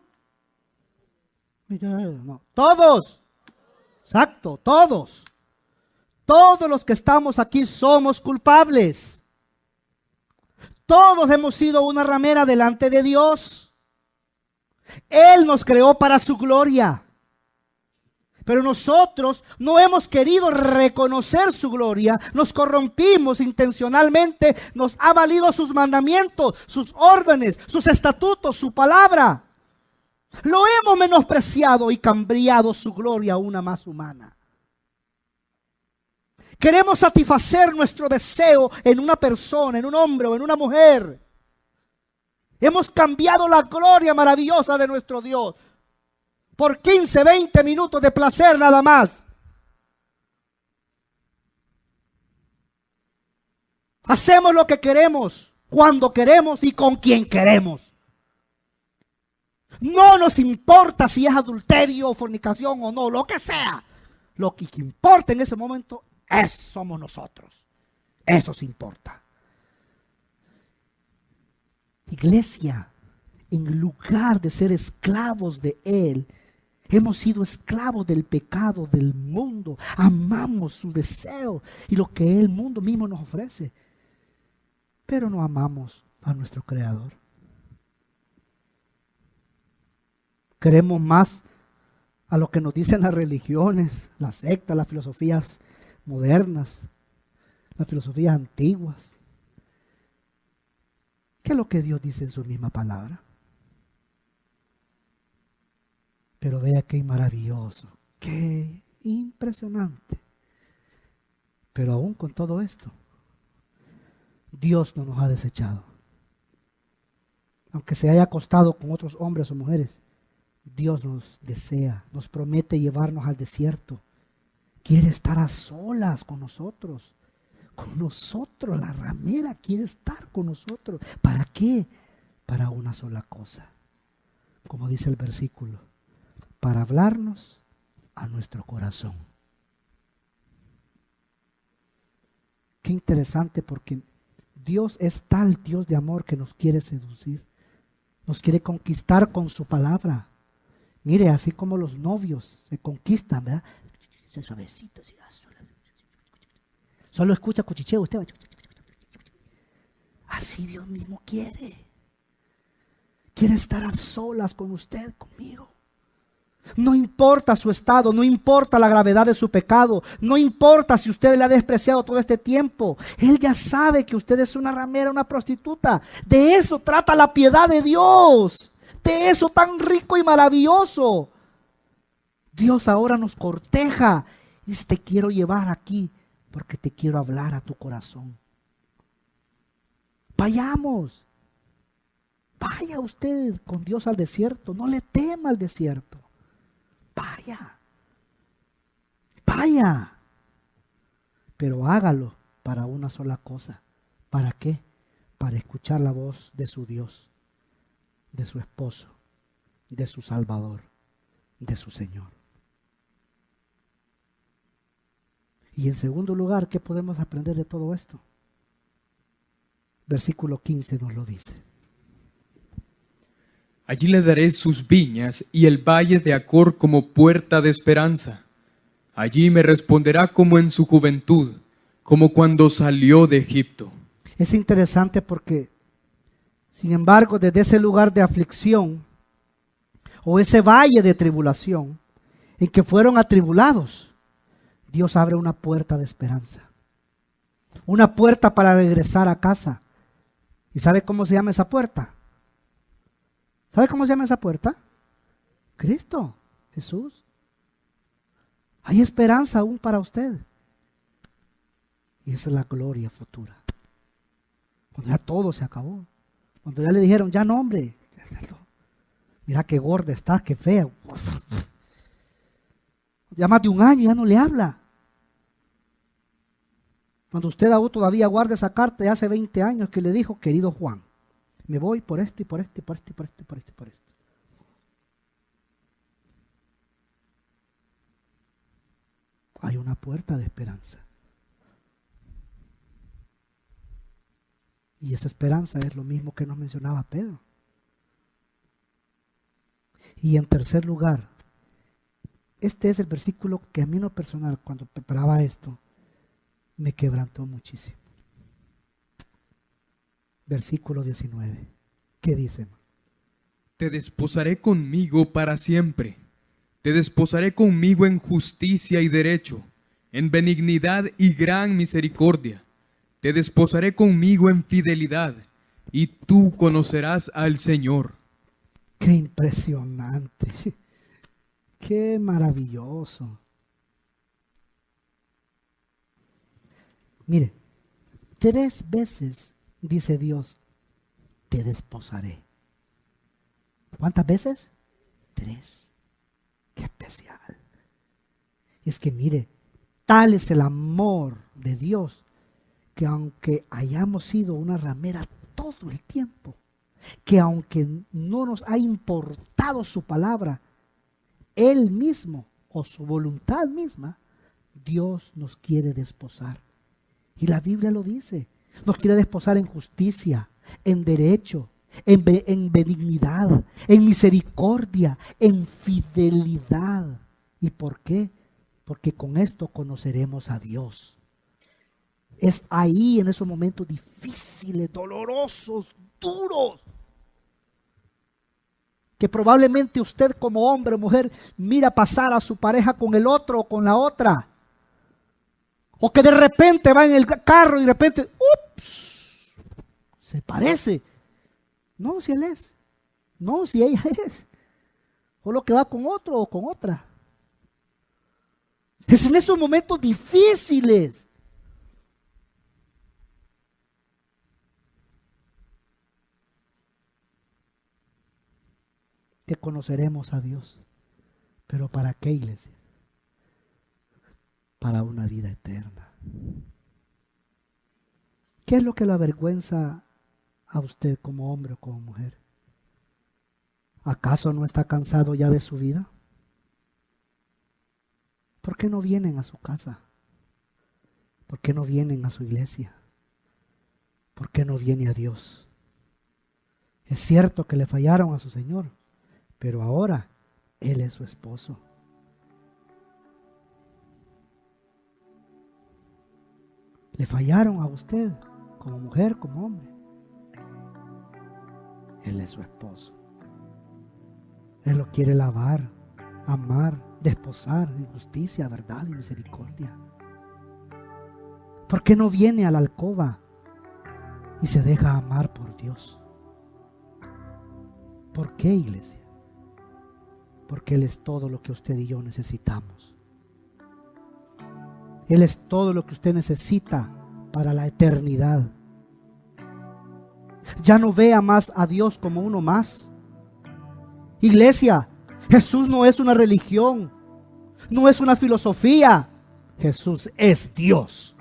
No, todos. Exacto, todos. Todos los que estamos aquí somos culpables. Todos hemos sido una ramera delante de Dios. Él nos creó para su gloria. Pero nosotros no hemos querido reconocer su gloria. Nos corrompimos intencionalmente. Nos ha valido sus mandamientos, sus órdenes, sus estatutos, su palabra. Lo hemos menospreciado y cambiado su gloria a una más humana. Queremos satisfacer nuestro deseo en una persona, en un hombre o en una mujer. Hemos cambiado la gloria maravillosa de nuestro Dios por 15, 20 minutos de placer nada más. Hacemos lo que queremos, cuando queremos y con quien queremos. No nos importa si es adulterio o fornicación o no, lo que sea. Lo que importa en ese momento somos nosotros. Eso sí importa. Iglesia, en lugar de ser esclavos de Él, hemos sido esclavos del pecado, del mundo. Amamos su deseo y lo que el mundo mismo nos ofrece. Pero no amamos a nuestro Creador. Queremos más a lo que nos dicen las religiones, las sectas, las filosofías modernas, las filosofías antiguas. ¿Qué es lo que Dios dice en su misma palabra? Pero vea qué maravilloso, qué Impresionante. Pero aún con todo esto, Dios no nos ha desechado. Aunque se haya acostado con otros hombres o mujeres, Dios nos desea, nos promete llevarnos al desierto. Quiere estar a solas con nosotros. Con nosotros, la ramera quiere estar con nosotros. ¿Para qué? Para una sola cosa. Como dice el versículo, para hablarnos a nuestro corazón. Qué interesante, porque Dios es tal Dios de amor que nos quiere seducir. Nos quiere conquistar con su palabra. Mire, así como los novios se conquistan, ¿verdad? Suavecito, así, solo escucha cuchicheo usted. Así Dios mismo quiere. Quiere estar a solas con usted, conmigo. No importa su estado, no importa la gravedad de su pecado, no importa si usted le ha despreciado todo este tiempo. Él ya sabe que usted es una ramera, una prostituta. De eso trata la piedad de Dios. De eso tan rico y maravilloso. Dios ahora nos corteja. Dice, te quiero llevar aquí porque te quiero hablar a tu corazón. Vayamos. Vaya usted con Dios al desierto. No le tema al desierto. Vaya. Vaya. Pero hágalo para una sola cosa. ¿Para qué? Para escuchar la voz de su Dios, de su esposo, de su Salvador, de su Señor. Y en segundo lugar, ¿qué podemos aprender de todo esto? Versículo 15 nos lo dice. Allí le daré sus viñas y el valle de Acor como puerta de esperanza. Allí me responderá como en su juventud, como cuando salió de Egipto. Es interesante porque, sin embargo, desde ese lugar de aflicción o ese valle de tribulación en que fueron atribulados, Dios abre una puerta de esperanza. Una puerta para regresar a casa. ¿Y sabe cómo se llama esa puerta? ¿Sabe cómo se llama esa puerta? Cristo, Jesús. Hay esperanza aún para usted. Y esa es la gloria futura. Cuando ya todo se acabó. Cuando ya le dijeron, ya no, hombre. Mira qué gorda está, qué fea. Ya más de un año ya no le habla. Cuando usted aún todavía guarda esa carta de hace 20 años que le dijo, querido Juan, me voy por esto y por esto y por esto y por esto y por esto y por esto. Hay una puerta de esperanza. Y esa esperanza es lo mismo que nos mencionaba Pedro. Y en tercer lugar, este es el versículo que a mí en lo personal, cuando preparaba esto, me quebrantó muchísimo. Versículo 19. ¿Qué dice? Te desposaré conmigo para siempre. Te desposaré conmigo en justicia y derecho, en benignidad y gran misericordia. Te desposaré conmigo en fidelidad, y tú conocerás al Señor. Qué impresionante. Qué maravilloso. Mire, 3 veces dice Dios, te desposaré. ¿Cuántas veces? 3. Qué especial. Y es que mire, tal es el amor de Dios, que aunque hayamos sido una ramera todo el tiempo, que aunque no nos ha importado su palabra, Él mismo o su voluntad misma, Dios nos quiere desposar. Y la Biblia lo dice. Nos quiere desposar en justicia, en derecho, en benignidad, en misericordia, en fidelidad. ¿Y por qué? Porque con esto conoceremos a Dios. Es ahí, en esos momentos difíciles, dolorosos, duros, que probablemente usted como hombre o mujer mira pasar a su pareja con el otro o con la otra. O que de repente va en el carro y de repente, ¡ups! Se parece. No, si él es. No, si ella es. O lo que va con otro o con otra. Es en esos momentos difíciles que conoceremos a Dios. ¿Pero para qué, iglesia? Para una vida eterna. ¿Qué es lo que lo avergüenza a usted como hombre o como mujer? ¿Acaso no está cansado ya de su vida? ¿Por qué no vienen a su casa? ¿Por qué no vienen a su iglesia? ¿Por qué no viene a Dios? Es cierto que le fallaron a su Señor, pero ahora Él es su esposo. Le fallaron a usted, como mujer, como hombre. Él es su esposo. Él lo quiere lavar, amar, desposar en justicia, verdad y misericordia. ¿Por qué no viene a la alcoba y se deja amar por Dios? ¿Por qué, iglesia? Porque Él es todo lo que usted y yo necesitamos. Él es todo lo que usted necesita para la eternidad. Ya no vea más a Dios como uno más. Iglesia, Jesús no es una religión, no es una filosofía. Jesús es Dios.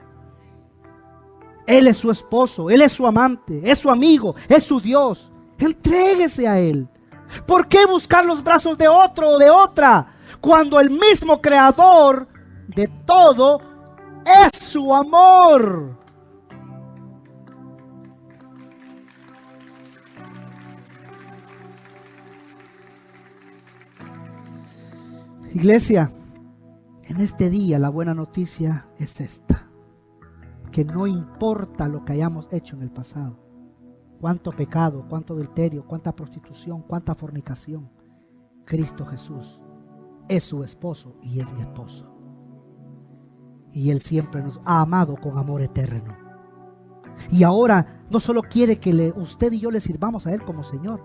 Él es su esposo, Él es su amante, es su amigo, es su Dios. Entréguese a Él. ¿Por qué buscar los brazos de otro o de otra cuando el mismo creador de todo es su amor? Iglesia, en este día la buena noticia es esta: que no importa lo que hayamos hecho en el pasado, cuánto pecado, cuánto adulterio, cuánta prostitución, cuánta fornicación, Cristo Jesús es su esposo y es mi esposo. Y Él siempre nos ha amado con amor eterno. Y ahora no solo quiere que usted y yo le sirvamos a Él como Señor,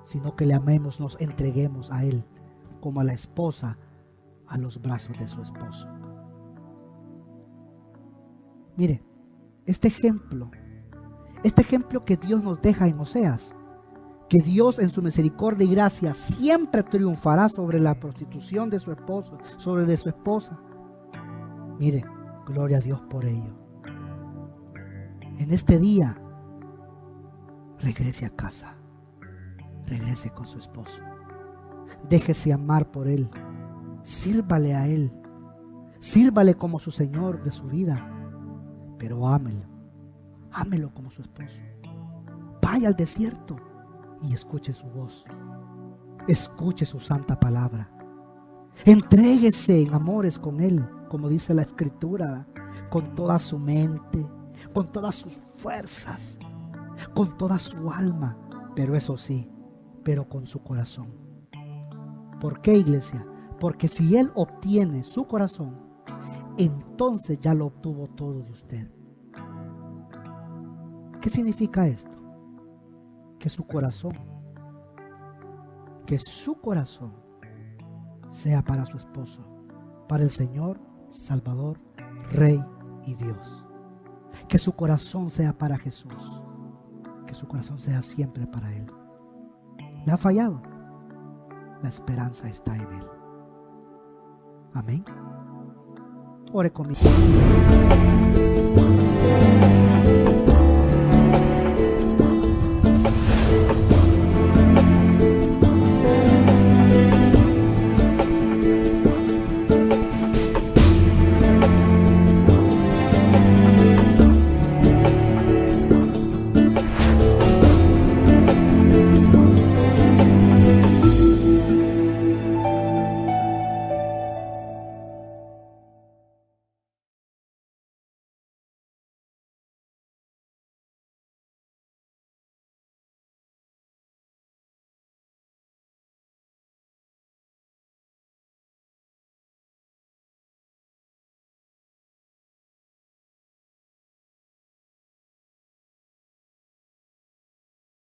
sino que le amemos, nos entreguemos a Él como a la esposa a los brazos de su esposo. Mire, este ejemplo que Dios nos deja en Oseas, que Dios en su misericordia y gracia siempre triunfará sobre la prostitución de su esposo, sobre de su esposa. Mire, gloria a Dios por ello. En este día, regrese a casa, regrese con su esposo. Déjese amar por Él, sírvale a Él, sírvale como su Señor de su vida, pero ámelo como su esposo. Vaya al desierto y escuche su voz, escuche su santa palabra. Entréguese en amores con Él, como dice la Escritura, con toda su mente, con todas sus fuerzas, con toda su alma, pero eso sí, pero con su corazón. ¿Por qué, iglesia? Porque si Él obtiene su corazón, entonces ya lo obtuvo todo de usted. ¿Qué significa esto? Que su corazón sea para su esposo, para el Señor, Salvador, Rey y Dios. Que su corazón sea para Jesús, que su corazón sea siempre para Él. ¿Le ha fallado? La esperanza está en Él. Amén. Ore conmigo.